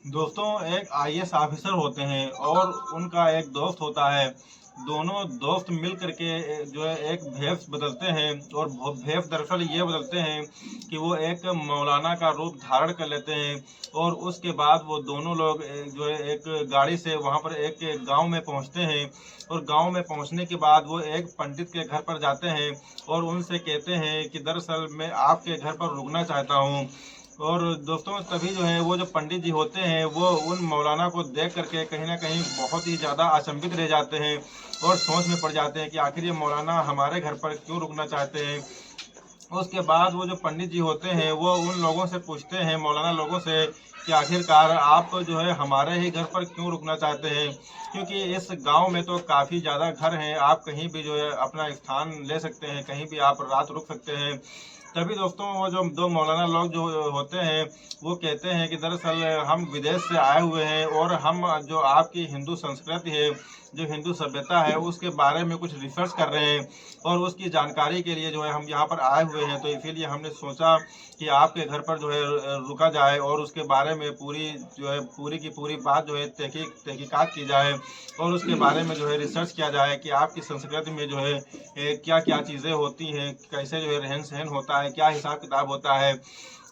दोस्तों, एक IAS officer होते हैं और उनका एक दोस्त होता है। दोनों दोस्त मिल करके जो है एक भेष बदलते हैं और भेष दरअसल ये बदलते हैं कि वो एक मौलाना का रूप धारण कर लेते हैं। और उसके बाद वो दोनों लोग जो है एक गाड़ी से वहाँ पर एक गांव में पहुँचते हैं। और गांव में पहुँचने के बाद वो एक पंडित के घर पर जाते हैं और उनसे कहते हैं कि दरअसल मैं आपके घर पर रुकना चाहता हूँ। और दोस्तों, तभी जो है वो जो पंडित जी होते हैं वो उन मौलाना को देख करके कहीं ना कहीं बहुत ही ज़्यादा अचंभित रह जाते हैं और सोच में पड़ जाते हैं कि आखिर ये मौलाना हमारे घर पर क्यों रुकना चाहते हैं। उसके बाद वो जो पंडित जी होते हैं वो उन लोगों से पूछते हैं, मौलाना लोगों से, कि आखिरकार आप जो है हमारे ही घर पर क्यों रुकना चाहते हैं, क्योंकि इस गांव में तो काफ़ी ज़्यादा घर हैं, आप कहीं भी जो है अपना स्थान ले सकते हैं, कहीं भी आप रात रुक सकते हैं। तभी दोस्तों वो जो दो मौलाना लोग जो होते हैं वो कहते हैं कि दरअसल हम विदेश से आए हुए हैं और हम जो आपकी हिंदू संस्कृति है, जो हिंदू सभ्यता है, उसके बारे में कुछ रिसर्च कर रहे हैं और उसकी जानकारी के लिए जो है हम यहाँ पर आए हुए हैं। तो इसीलिए हमने सोचा कि आपके घर पर जो है रुका जाए और उसके बारे में पूरी जो है पूरी की पूरी बात जो है तहकीकात की जाए और उसके बारे में जो है रिसर्च किया जाए कि आपकी संस्कृति में जो है क्या क्या चीज़ें होती हैं, कैसे जो है रहन सहन होता है, क्या हिसाब किताब होता है।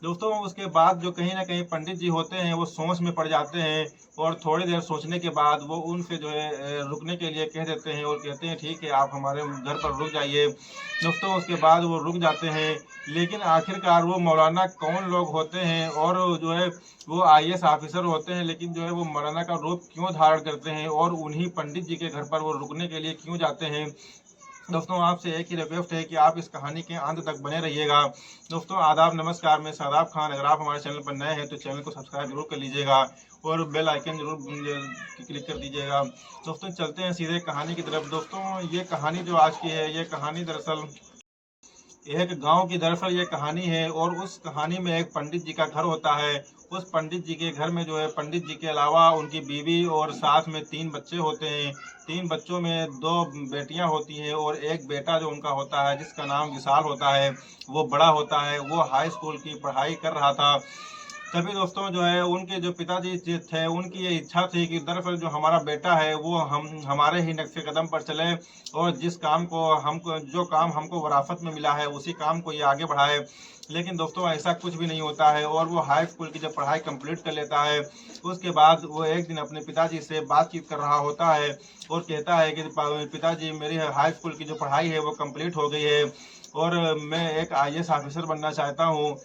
दोस्तों, उसके बाद जो कहीं न कहीं पंडित जी होते हैं वो सोच में पड़ जाते हैं और थोड़ी देर सोचने के बाद वो उनसे जो है रुकने के लिए कह देते हैं और कहते हैं ठीक है, आप हमारे घर पर रुक जाइए। दोस्तों, उसके बाद वो रुक जाते हैं। लेकिन आखिरकार वो मौलाना कौन लोग होते हैं और जो है वो आईएएस ऑफिसर होते हैं, लेकिन जो है वो मौलाना का रूप क्यों धारण करते हैं और उन्हीं पंडित जी के घर पर वो रुकने के लिए क्यों जाते हैं। दोस्तों, आपसे एक ही रिक्वेस्ट है कि आप इस कहानी के अंत तक बने रहिएगा। दोस्तों, आदाब, नमस्कार, मैं शादाब खान। अगर आप हमारे चैनल पर नए हैं तो चैनल को सब्सक्राइब जरूर कर लीजिएगा और बेल आइकन जरूर क्लिक कर दीजिएगा। दोस्तों, चलते हैं सीधे कहानी की तरफ। दोस्तों, ये कहानी जो आज की है, ये कहानी दरअसल एक गांव की दरअसल ये कहानी है और उस कहानी में एक पंडित जी का घर होता है। उस पंडित जी के घर में जो है पंडित जी के अलावा उनकी बीवी और साथ में 3 बच्चे होते हैं। 3 बच्चों में 2 बेटियां होती हैं और एक बेटा जो उनका होता है जिसका नाम विशाल होता है, वो बड़ा होता है। वो हाई स्कूल की पढ़ाई कर रहा था। तभी दोस्तों जो है उनके जो पिताजी थे उनकी ये इच्छा थी कि दरअसल जो हमारा बेटा है वो हम हमारे ही नक्शे कदम पर चले और जिस काम को हमको जो काम हमको विरासत में मिला है उसी काम को ये आगे बढ़ाए। लेकिन दोस्तों, ऐसा कुछ भी नहीं होता है और वो हाई स्कूल की जब पढ़ाई कंप्लीट कर लेता है उसके बाद वो एक दिन अपने पिताजी से बातचीत कर रहा होता है और कहता है कि पिताजी, मेरी हाई स्कूल की जो पढ़ाई है वो कंप्लीट हो गई है और मैं एक आईएएस ऑफिसर बनना चाहता हूँ,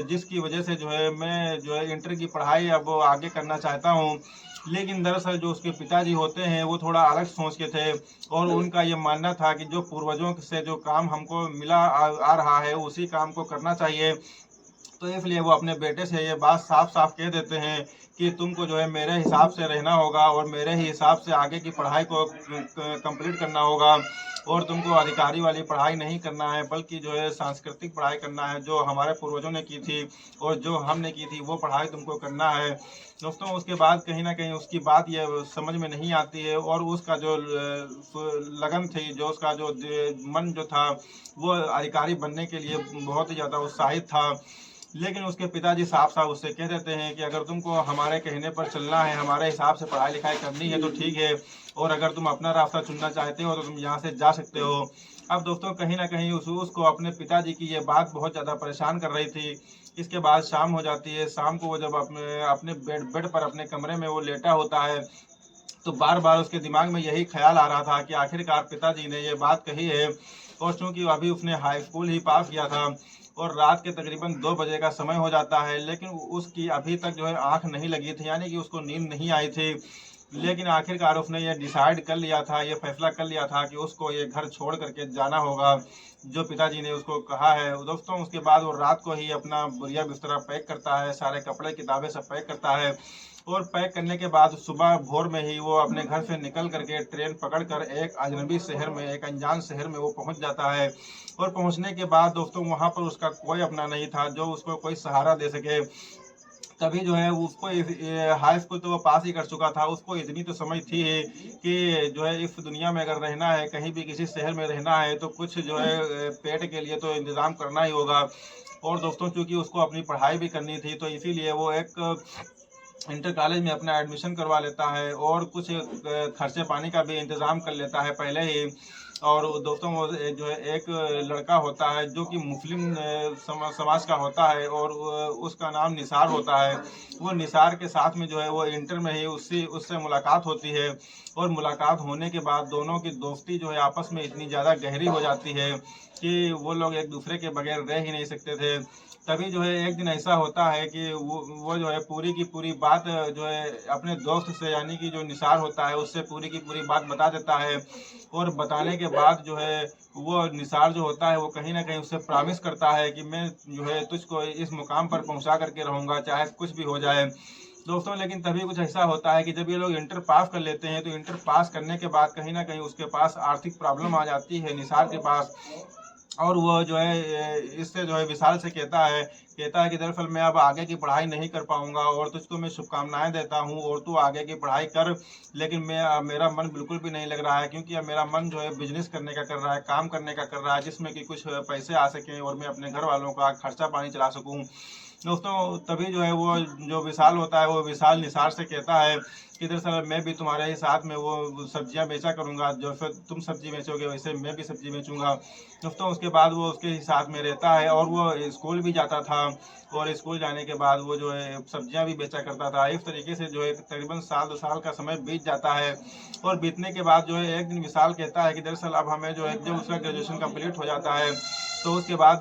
जिसकी वजह से जो है मैं जो है इंटर की पढ़ाई अब आगे करना चाहता हूँ। लेकिन दरअसल जो उसके पिताजी होते हैं वो थोड़ा अलग सोच के थे और उनका ये मानना था कि जो पूर्वजों से जो काम हमको मिला आ रहा है उसी काम को करना चाहिए। तो इसलिए वो अपने बेटे से ये बात साफ साफ कह देते हैं कि तुमको जो है मेरे हिसाब से रहना होगा और मेरे ही हिसाब से आगे की पढ़ाई को कंप्लीट करना होगा और तुमको अधिकारी वाली पढ़ाई नहीं करना है बल्कि जो है सांस्कृतिक पढ़ाई करना है, जो हमारे पूर्वजों ने की थी और जो हमने की थी वो पढ़ाई तुमको करना है। दोस्तों, उसके बाद कहीं ना कहीं उसकी बात ये समझ में नहीं आती है और उसका जो लगन थी, जो उसका जो मन जो था वो अधिकारी बनने के लिए बहुत ही ज़्यादा उत्साहित था। लेकिन उसके पिताजी साफ साफ उससे कह देते हैं कि अगर तुमको हमारे कहने पर चलना है, हमारे हिसाब से पढ़ाई लिखाई करनी है तो ठीक है, और अगर तुम अपना रास्ता चुनना चाहते हो तो तुम यहाँ से जा सकते हो। अब दोस्तों, कहीं ना कहीं उसको अपने पिताजी की ये बात बहुत ज़्यादा परेशान कर रही थी। इसके बाद शाम हो जाती है। शाम को वो जब अपने अपने बेड पर अपने कमरे में वो लेटा होता है तो बार बार उसके दिमाग में यही ख्याल आ रहा था कि आखिरकार पिताजी ने ये बात कही है। और चूंकि अभी उसने हाई स्कूल ही पास किया था और रात के तकरीबन 2 बजे का समय हो जाता है, लेकिन उसकी अभी तक जो है आंख नहीं लगी थी, यानी कि उसको नींद नहीं आई थी। लेकिन आखिरकार उसने ये डिसाइड कर लिया था, ये फैसला कर लिया था कि उसको ये घर छोड़ करके जाना होगा, जो पिताजी ने उसको कहा है। दोस्तों, उसके बाद वो रात को ही अपना बुरिया बिस्तरा पैक करता है, सारे कपड़े किताबें सब पैक करता है और पैक करने के बाद सुबह भोर में ही वो अपने घर से निकल करके ट्रेन पकड़कर एक अजनबी शहर में, एक अनजान शहर में वो पहुंच जाता है। और पहुंचने के बाद दोस्तों वहां पर उसका कोई अपना नहीं था जो उसको कोई सहारा दे सके। तभी जो है उसको हाई स्कूल तो वो पास ही कर चुका था, उसको इतनी तो समझ थी कि जो है इस दुनिया में अगर रहना है, कहीं भी किसी शहर में रहना है तो कुछ जो है पेट के लिए तो इंतज़ाम करना ही होगा। और दोस्तों, चूंकि उसको अपनी पढ़ाई भी करनी थी तो इसीलिए वो एक इंटर कॉलेज में अपना एडमिशन करवा लेता है और कुछ खर्चे पानी का भी इंतज़ाम कर लेता है पहले ही। और दोस्तों वो जो है एक लड़का होता है जो कि मुस्लिम समाज का होता है और उसका नाम निसार होता है। वो निसार के साथ में जो है वो इंटर में ही उससे मुलाकात होती है और मुलाकात होने के बाद दोनों की दोस्ती जो है आपस में इतनी ज़्यादा गहरी हो जाती है कि वो लोग एक दूसरे के बगैर रह ही नहीं सकते थे। तभी जो है एक दिन ऐसा होता है कि वो जो है पूरी की पूरी बात जो है अपने दोस्त से, यानी कि जो निसार होता है उससे पूरी की पूरी बात बता देता है। और बताने के बाद जो है वो निसार जो होता है वो कहीं ना कहीं उससे प्रॉमिस करता है कि मैं जो है तुझको इस मुकाम पर पहुंचा करके रहूँगा चाहे कुछ भी हो जाए। दोस्तों लेकिन तभी कुछ ऐसा होता है कि जब ये लोग इंटर पास कर लेते हैं तो इंटर पास करने के बाद कहीं ना कहीं उसके पास आर्थिक प्रॉब्लम आ जाती है निसार के पास। और वो जो है इससे जो है विशाल से कहता है कि दरअसल मैं अब आगे की पढ़ाई नहीं कर पाऊंगा और तुझको मैं शुभकामनाएं देता हूं और तू आगे की पढ़ाई कर। लेकिन मेरा मन बिल्कुल भी नहीं लग रहा है क्योंकि अब मेरा मन जो है बिजनेस करने का कर रहा है, काम करने का कर रहा है जिसमें कि कुछ पैसे आ सकें और मैं अपने घर वालों का खर्चा पानी चला सकूं। दोस्तों तभी जो है वो जो विशाल होता है वो विशाल निसार से कहता है कि दरअसल मैं भी तुम्हारे ही साथ में वो सब्जियां बेचा करूंगा, जो फिर तुम सब्जी बेचोगे वैसे मैं भी सब्जी बेचूंगा। दोस्तों उसके बाद वो उसके ही साथ में रहता है और वो स्कूल भी जाता था और स्कूल जाने के बाद वो जो है सब्जियां भी बेचा करता था। इस तरीके से जो है तकरीबन साल 2 साल का समय बीत जाता है और बीतने के बाद जो है एक दिन विशाल कहता है कि दरअसल अब हमें जो है जब उसका ग्रेजुएशन कंप्लीट हो जाता है तो उसके बाद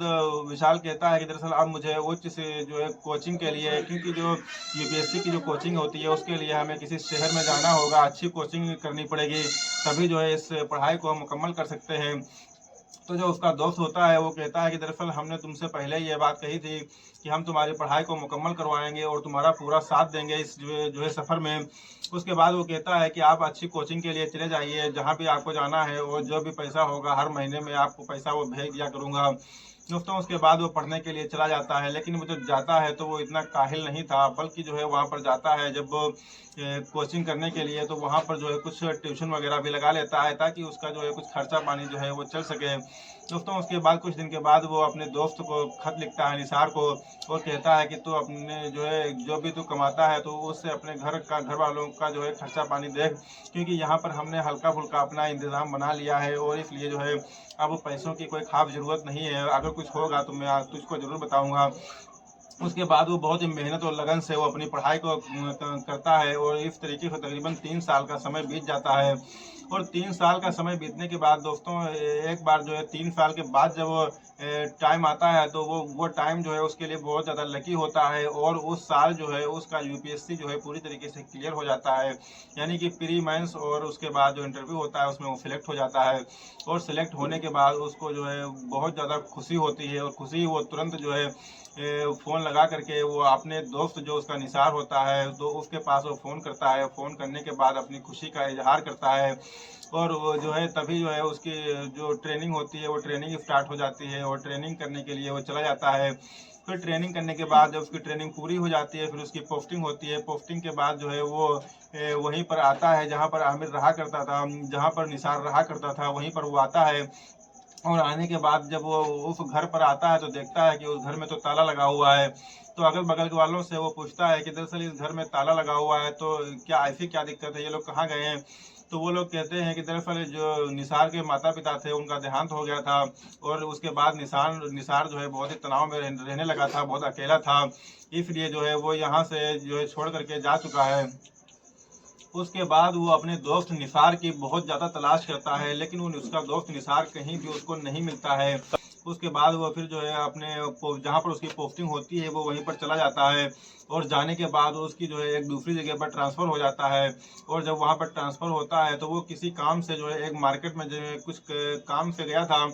विशाल कहता है कि दरअसल अब मुझे उच्च से जो है कोचिंग के लिए, क्योंकि जो यूपीएससी की जो कोचिंग होती है उसके लिए हमें किसी शहर में जाना होगा, अच्छी कोचिंग करनी पड़ेगी तभी जो है इस पढ़ाई को हम मुकम्मल कर सकते हैं। तो जो उसका दोस्त होता है वो कहता है कि दरअसल हमने तुमसे पहले ही ये बात कही थी कि हम तुम्हारी पढ़ाई को मुकम्मल करवाएंगे और तुम्हारा पूरा साथ देंगे इस जो है सफ़र में। उसके बाद वो कहता है कि आप अच्छी कोचिंग के लिए चले जाइए जहाँ भी आपको जाना है और जो भी पैसा होगा हर महीने में आपको पैसा वो भेज दिया करूँगा। दोस्तों उसके बाद वो पढ़ने के लिए चला जाता है, लेकिन वो जब जाता है तो वो इतना काहिल नहीं था, बल्कि जो है वहाँ पर जाता है जब कोचिंग करने के लिए तो वहाँ पर जो है कुछ ट्यूशन वगैरह भी लगा लेता है ताकि उसका जो है कुछ खर्चा पानी जो है वो चल सके। दोस्तों उसके बाद कुछ दिन के बाद वो अपने दोस्त को खत लिखता है निसार को और कहता है कि तू अपने जो है जो भी तू कमाता है तो उससे अपने घर वालों का जो है खर्चा पानी देख, क्योंकि यहाँ पर हमने हल्का फुल्का अपना इंतज़ाम बना लिया है और इसलिए जो है अब पैसों की कोई खास ज़रूरत नहीं है। अगर कुछ होगा तो मैं तुझको ज़रूर बताऊँगा। उसके बाद वो बहुत ही मेहनत और लगन से वो अपनी पढ़ाई को करता है और इस तरीके से तकरीबन 3 साल का समय बीत जाता है। और 3 साल का समय बीतने के बाद दोस्तों एक बार जो है 3 साल के बाद जब टाइम आता है तो वो टाइम जो है उसके लिए बहुत ज़्यादा लकी होता है और उस साल जो है उसका यूपीएससी जो है पूरी तरीके से क्लियर हो जाता है, यानी कि प्री मेंस और उसके बाद जो इंटरव्यू होता है उसमें वो सिलेक्ट हो जाता है। और सिलेक्ट होने के बाद उसको जो है बहुत ज़्यादा खुशी होती है और खुशी वो तुरंत जो है फ़ोन लगा करके वो अपने दोस्त जो उसका निसार होता है तो उसके पास वो फ़ोन करता है। फ़ोन करने के बाद अपनी खुशी का इजहार करता है और वो जो है तभी जो है उसकी जो ट्रेनिंग होती है वो ट्रेनिंग स्टार्ट हो जाती है और ट्रेनिंग करने के लिए वो चला जाता है। फिर ट्रेनिंग करने के बाद जब उसकी ट्रेनिंग पूरी हो जाती है फिर उसकी पोस्टिंग होती है। पोस्टिंग के बाद जो है वो वहीं पर आता है जहाँ पर आमिर रहा करता था, जहाँ पर निसार रहा करता था वहीं पर वो आता है। और आने के बाद जब वो उस घर पर आता है तो देखता है कि उस घर में तो ताला लगा हुआ है। तो अगल बगल के वालों से वो पूछता है कि दरअसल इस घर में ताला लगा हुआ है तो क्या ऐसी क्या दिक्कत है, ये लोग कहाँ गए हैं। तो वो लोग कहते हैं कि दरअसल जो निसार के माता पिता थे उनका देहांत हो गया था और उसके बाद निसार जो है बहुत ही तनाव में रहने लगा था, बहुत अकेला था, इसलिए जो है वो यहाँ से जो है छोड़ करके जा चुका है। उसके बाद वो अपने दोस्त निसार की बहुत ज़्यादा तलाश करता है लेकिन वो उसका दोस्त निसार कहीं भी उसको नहीं मिलता है। उसके बाद वो फिर जो है अपने जहाँ पर उसकी पोस्टिंग होती है वो वहीं पर चला जाता है और जाने के बाद उसकी जो है एक दूसरी जगह पर ट्रांसफ़र हो जाता है। और जब वहाँ पर ट्रांसफ़र होता है तो वो किसी काम से जो है एक मार्केट में जो है कुछ काम से गया था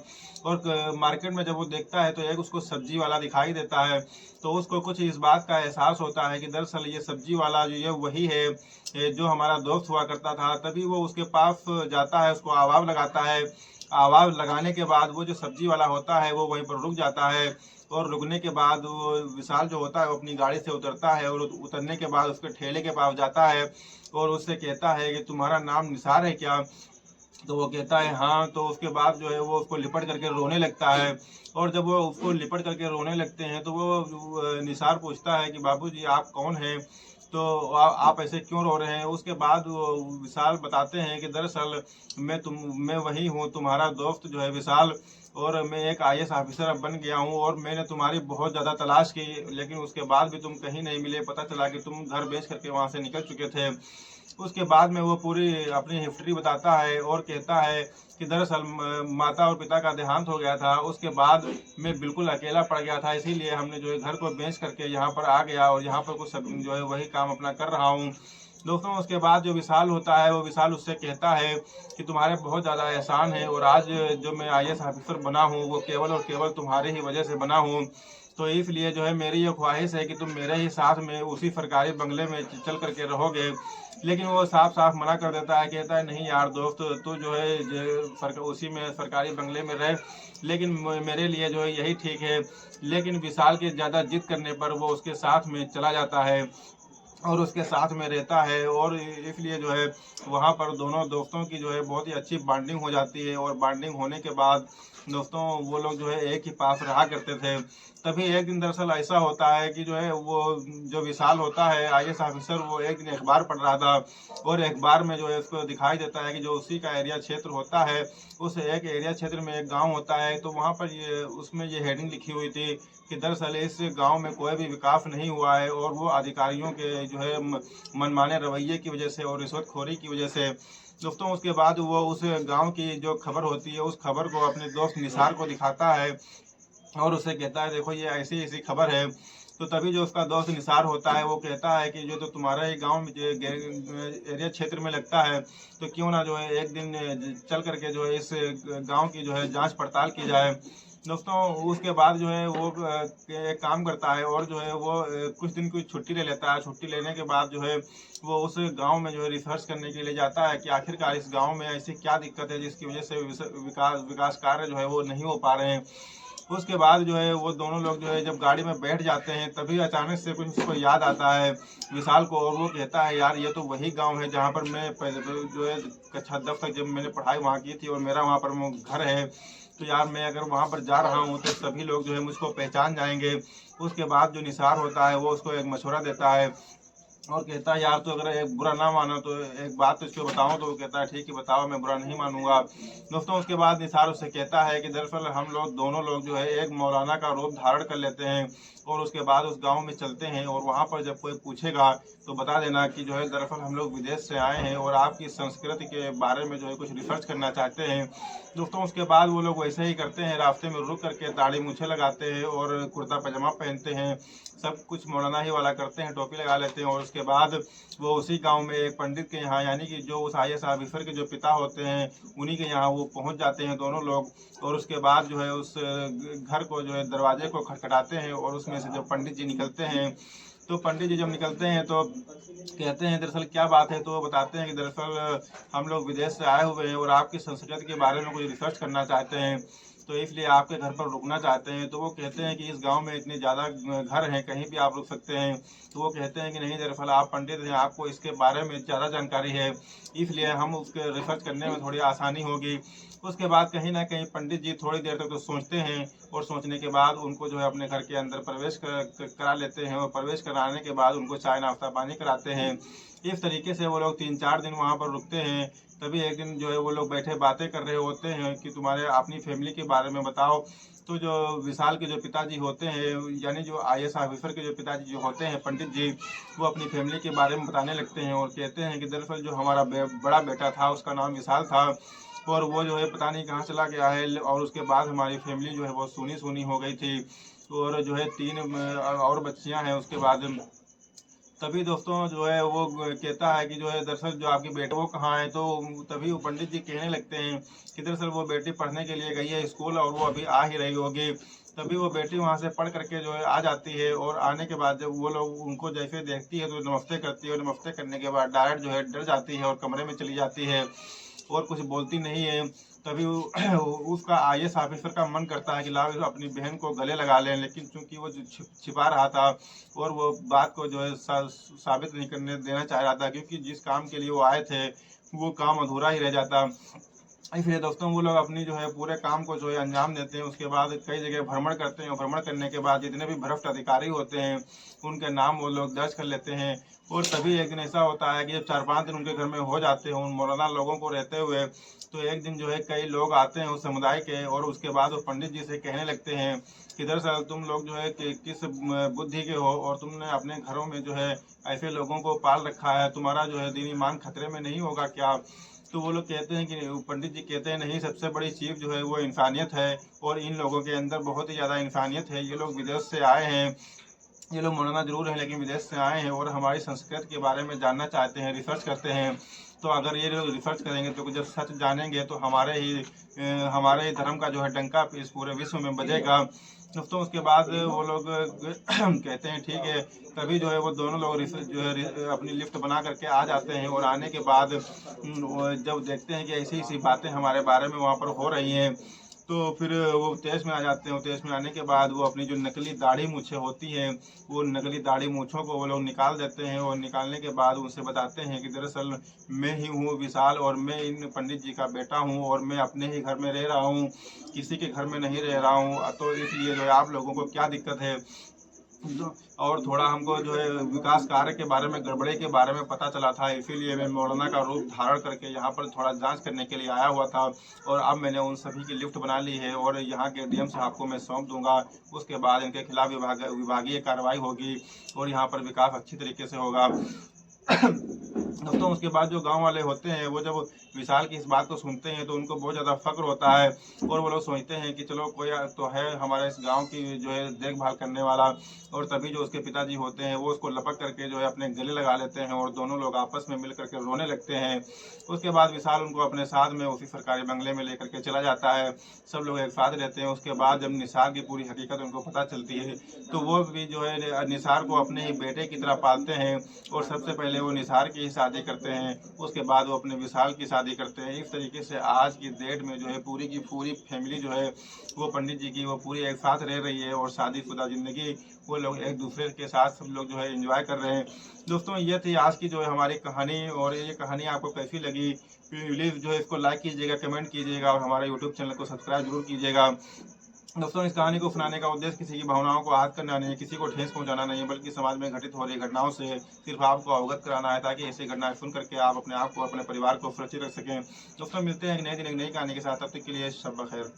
और मार्केट में जब वो देखता है तो एक उसको सब्जी वाला दिखाई देता है। तो उसको कुछ इस बात का एहसास होता है कि दरअसल ये सब्जी वाला जो ये वही है जो हमारा दोस्त हुआ करता था। तभी वो उसके पास जाता है, उसको आवाज़ लगाता है। आवाज़ लगाने के बाद वो जो सब्जी वाला होता है वो वहीं पर रुक जाता है और रुकने के बाद वो विशाल जो होता है वो अपनी गाड़ी से उतरता है और उतरने के बाद उसके ठेले के पास जाता है और उससे कहता है कि तुम्हारा नाम निसार है क्या। तो वो कहता है हाँ। तो उसके बाद जो है वो उसको लिपट करके रोने लगता है और जब वो उसको लिपट करके रोने लगते हैं तो वो निसार पूछता है कि बाबूजी आप कौन हैं। तो आप ऐसे क्यों रो रहे हैं। उसके बाद वो विशाल बताते हैं कि दरअसल मैं वही हूँ, तुम्हारा दोस्त जो है विशाल, और मैं एक आईएएस ऑफिसर अब बन गया हूँ, और मैंने तुम्हारी बहुत ज़्यादा तलाश की, लेकिन उसके बाद भी तुम कहीं नहीं मिले। पता चला कि तुम घर बेच करके वहाँ से निकल चुके थे। उसके बाद में वो पूरी अपनी हिस्ट्री बताता है और कहता है कि दरअसल माता और पिता का देहांत हो गया था। उसके बाद मैं बिल्कुल अकेला पड़ गया था, इसीलिए हमने जो है घर को बेच करके यहाँ पर आ गया, और यहाँ पर कुछ सब जो है वही काम अपना कर रहा हूँ। दोस्तों उसके बाद जो विशाल होता है, वो विशाल उससे कहता है कि तुम्हारे बहुत ज़्यादा एहसान है, और आज जो मैं आईएएस ऑफिसर बना हूँ वो केवल और केवल तुम्हारी ही वजह से बना हूँ। तो इसलिए जो है मेरी ये ख्वाहिश है कि तुम मेरे ही साथ में उसी सरकारी बंगले में चल करके रहोगे। लेकिन वो साफ साफ मना कर देता है, कहता है नहीं यार दोस्त, तू जो है उसी में सरकारी बंगले में रहे, लेकिन मेरे लिए जो है यही ठीक है। लेकिन विशाल के ज़्यादा जिद करने पर वो उसके साथ में चला जाता है और उसके साथ में रहता है, और इसलिए जो है वहाँ पर दोनों दोस्तों की जो है बहुत ही अच्छी बॉन्डिंग हो जाती है। और बॉन्डिंग होने के बाद दोस्तों वो लोग जो है एक ही पास रहा करते थे। तभी एक दिन दरअसल ऐसा होता है कि जो है वो जो विशाल होता है आईएएस ऑफिसर, वो एक दिन अखबार पढ़ रहा था, और अखबार में जो है उसको दिखाई देता है कि जो उसी का एरिया क्षेत्र होता है, उस एक एरिया क्षेत्र में एक गाँव होता है। तो वहाँ पर उसमें ये हेडिंग लिखी हुई थी कि दरअसल इस गांव में कोई भी विकास नहीं हुआ है, और वो अधिकारियों के जो है मनमाने रवैये की वजह से और रिश्वतखोरी की वजह से। दोस्तों उसके बाद वो उस गांव की जो खबर होती है, उस खबर को अपने दोस्त निसार को दिखाता है, और उसे कहता है देखो ये ऐसी ऐसी खबर है। तो तभी जो उसका दोस्त निसार होता है वो कहता है कि जो तो तुम्हारा ही गांव में एरिया क्षेत्र में लगता है, तो क्यों ना जो है एक दिन चल करके जो है इस गांव की जो है जांच पड़ताल की जाए। दोस्तों उसके बाद जो है वो एक काम करता है, और जो है वो कुछ दिन की छुट्टी ले लेता है। छुट्टी लेने के बाद जो है वो उस गांव में जो है रिसर्च करने के लिए जाता है कि आखिरकार इस गांव में ऐसी क्या दिक्कत है जिसकी वजह से विकास कार्य जो है वो नहीं हो पा रहे हैं। उसके बाद जो है वो दोनों लोग जो है जब गाड़ी में बैठ जाते हैं, तभी अचानक से कुछ उसको याद आता है विशाल को, और वो कहता है यार ये तो वही गांव है जहाँ पर मैं पहले जो है कक्षा 10 तक जब मैंने पढ़ाई वहाँ की थी, और मेरा वहाँ पर घर है। तो यार मैं अगर वहाँ पर जा रहा हूँ तो सभी लोग जो है मुझको पहचान जाएंगे। उसके बाद जो निसार होता है वो उसको एक मशवरा देता है, और कहता है यार तो अगर एक बुरा ना मानो तो एक बात तुझको बताऊं। तो वो कहता है ठीक है बताओ, मैं बुरा नहीं मानूंगा। दोस्तों उसके बाद निसार उससे कहता है कि दरअसल हम लोग दोनों लोग जो है एक मौलाना का रूप धारण कर लेते हैं, और उसके बाद उस गांव में चलते हैं, और वहां पर जब कोई पूछेगा तो बता देना कि जो है दरअसल हम लोग विदेश से आए हैं और आपकी संस्कृति के बारे में जो है कुछ रिसर्च करना चाहते हैं। दोस्तों उसके बाद वो लोग वैसे ही करते हैं, रास्ते में रुक करके दाढ़ी मूछे लगाते हैं और कुर्ता पजामा पहनते हैं, सब कुछ मौलाना ही वाला करते हैं, टोपी लगा लेते हैं। और उसके बाद वो उसी गांव में एक पंडित के यहाँ, यानी कि जो उस आईएएस ऑफिसर के जो पिता होते हैं उन्हीं के यहाँ वो पहुंच जाते हैं दोनों लोग। और उसके बाद जो है उस घर को जो है दरवाजे को खटखटाते हैं, और उसमें से जब पंडित जी निकलते हैं, तो पंडित जी जब निकलते हैं तो कहते हैं दरअसल क्या बात है। तो वो बताते हैं कि दरअसल हम लोग विदेश से आए हुए हैं और आपकी संस्कृति के बारे में कुछ रिसर्च करना चाहते हैं, तो इसलिए आपके घर पर रुकना चाहते हैं। तो वो कहते हैं कि इस गांव में इतने ज़्यादा घर हैं, कहीं भी आप रुक सकते हैं। तो वो कहते हैं कि नहीं, दरअसल आप पंडित हैं, आपको इसके बारे में ज़्यादा जानकारी है, इसलिए हम उसके रिसर्च करने में थोड़ी आसानी होगी। उसके बाद कहीं ना कहीं पंडित जी थोड़ी देर तक तो सोचते हैं, और सोचने के बाद उनको जो है अपने घर के अंदर प्रवेश करा लेते हैं, और प्रवेश कराने के बाद उनको चाय नाश्ता पानी कराते हैं। इस तरीके से वो लोग 3-4 दिन वहाँ पर रुकते हैं। तभी एक दिन जो है वो लोग बैठे बातें कर रहे होते हैं कि तुम्हारे अपनी फैमिली के बारे में बताओ। तो जो विशाल के जो पिताजी होते हैं, यानी जो आईएएस ऑफिसर के जो पिताजी जो होते हैं पंडित जी, वो अपनी फैमिली के बारे में बताने लगते हैं, और कहते हैं कि दरअसल जो हमारा बड़ा बेटा था उसका नाम विशाल था, और वो जो है पता नहीं कहाँ चला गया है। और उसके बाद हमारी फैमिली जो है वो सूनी सूनी हो गई थी, और जो है 3 और बच्चियां हैं उसके बाद। तभी दोस्तों जो है वो कहता है कि जो है दरअसल जो आपकी बेटी वो कहाँ है। तो तभी वो पंडित जी कहने लगते हैं कि दरअसल वो बेटी पढ़ने के लिए गई है स्कूल, और वो अभी आ ही रही होगी। तभी वो बेटी वहाँ से पढ़ करके जो है आ जाती है, और आने के बाद जब वो लोग उनको जैसे देखती है तो नमस्ते करती है, और नमस्ते करने के बाद डायरेक्ट जो है डर जाती है और कमरे में चली जाती है, और कुछ बोलती नहीं है। तभी उसका आईएएस ऑफिसर का मन करता है कि लाओ अपनी बहन को गले लगा लें, लेकिन चूंकि वो छिपा रहा था, और वो बात को जो है साबित नहीं करने देना चाह रहा था, क्योंकि जिस काम के लिए वो आए थे वो काम अधूरा ही रह जाता। इसलिए दोस्तों वो लोग अपनी जो है पूरे काम को जो है अंजाम देते हैं। उसके बाद कई जगह भ्रमण करते हैं और भ्रमण करने के बाद जितने भी भ्रष्ट अधिकारी होते हैं उनके नाम वो लोग दर्ज कर लेते हैं। और तभी एक दिन ऐसा होता है कि जब 4-5 दिन उनके घर में हो जाते हैं उन मौलाना लोगों को रहते हुए, तो एक दिन जो है कई लोग आते हैं उस समुदाय के, और उसके बाद वो पंडित जी से कहने लगते हैं कि दरअसल तुम लोग जो है कि किस बुद्धि के हो और तुमने अपने घरों में जो है ऐसे लोगों को पाल रखा है, तुम्हारा जो है दीन ईमान खतरे में नहीं होगा क्या? तो वो लोग कहते हैं कि पंडित जी कहते हैं नहीं, सबसे बड़ी चीज़ जो है वो इंसानियत है, और इन लोगों के अंदर बहुत ही ज़्यादा इंसानियत है। ये लोग विदेश से आए हैं, ये लोग मौलाना ज़रूर हैं लेकिन विदेश से आए हैं और हमारी संस्कृति के बारे में जानना चाहते हैं, रिसर्च करते हैं। तो अगर ये लोग रिसर्च करेंगे तो जब सच जानेंगे तो हमारे ही धर्म का जो है डंका इस पूरे विश्व में बजेगा। दोस्तों उसके बाद वो लोग कहते हैं ठीक है। तभी जो है वो दोनों लोग जो है अपनी लिफ्ट बना करके आ जाते हैं, और आने के बाद वो जब देखते हैं कि ऐसी ऐसी बातें हमारे बारे में वहाँ पर हो रही हैं, तो फिर वो तेज में आ जाते हैं। तेज में आने के बाद वो अपनी जो नकली दाढ़ी मूछें होती हैं, वो नकली दाढ़ी मूछों को वो लोग निकाल देते हैं, और निकालने के बाद उनसे बताते हैं कि दरअसल मैं ही हूँ विशाल, और मैं इन पंडित जी का बेटा हूँ, और मैं अपने ही घर में रह रहा हूँ, किसी के घर में नहीं रह रहा हूँ। तो इसलिए जो है आप लोगों को क्या दिक्कत है? और थोड़ा हमको जो है विकास कार्य के बारे में, गड़बड़ी के बारे में पता चला था, इसीलिए मैं मौलाना का रूप धारण करके यहाँ पर थोड़ा जांच करने के लिए आया हुआ था। और अब मैंने उन सभी की लिफ्ट बना ली है और यहाँ के डीएम साहब को मैं सौंप दूंगा। उसके बाद इनके खिलाफ विभागीय कार्रवाई होगी और यहाँ पर विकास अच्छी तरीके से होगा। दोस्तों उसके बाद जो गांव वाले होते हैं वो जब विशाल की इस बात को सुनते हैं तो उनको बहुत ज़्यादा फक्र होता है, और वो लोग सोचते हैं कि चलो कोई तो है हमारे इस गांव की जो है देखभाल करने वाला। और तभी जो उसके पिताजी होते हैं वो उसको लपक करके जो है अपने गले लगा लेते हैं, और दोनों लोग आपस में मिल करके रोने लगते हैं। उसके बाद विशाल उनको अपने साथ में उसी सरकारी बंगले में लेकर के चला जाता है। सब लोग एक साथ रहते हैं। उसके बाद जब निसार की पूरी हकीकत उनको पता चलती है तो वो भी जो है निसार को अपने ही बेटे की तरह पालते हैं, और सबसे पहले वो निसार की शादी करते हैं, उसके बाद वो अपने विशाल की शादी करते हैं। इस तरीके से आज की डेट में जो है पूरी की पूरी फैमिली जो है वो पंडित जी की वो पूरी एक साथ रह रही है, और शादीशुदा ज़िंदगी वो लोग एक दूसरे के साथ सब लोग जो है एंजॉय कर रहे हैं। दोस्तों ये थी आज की जो है हमारी कहानी, और ये कहानी आपको कैसी लगी प्लीज़ जो है इसको लाइक कीजिएगा, कमेंट कीजिएगा, और हमारे यूट्यूब चैनल को सब्सक्राइब जरूर कीजिएगा। दोस्तों इस कहानी को सुनाने का उद्देश्य किसी की भावनाओं को आहत करना नहीं है, किसी को ठेस पहुंचाना नहीं है, बल्कि समाज में घटित हो रही घटनाओं से सिर्फ आपको अवगत कराना है, ताकि ऐसी घटनाएं सुन करके आप अपने आप को, अपने परिवार को सुरक्षित रख सकें। दोस्तों मिलते हैं एक नए दिन एक नई कहानी के साथ, तब तक के लिए शब बखैर।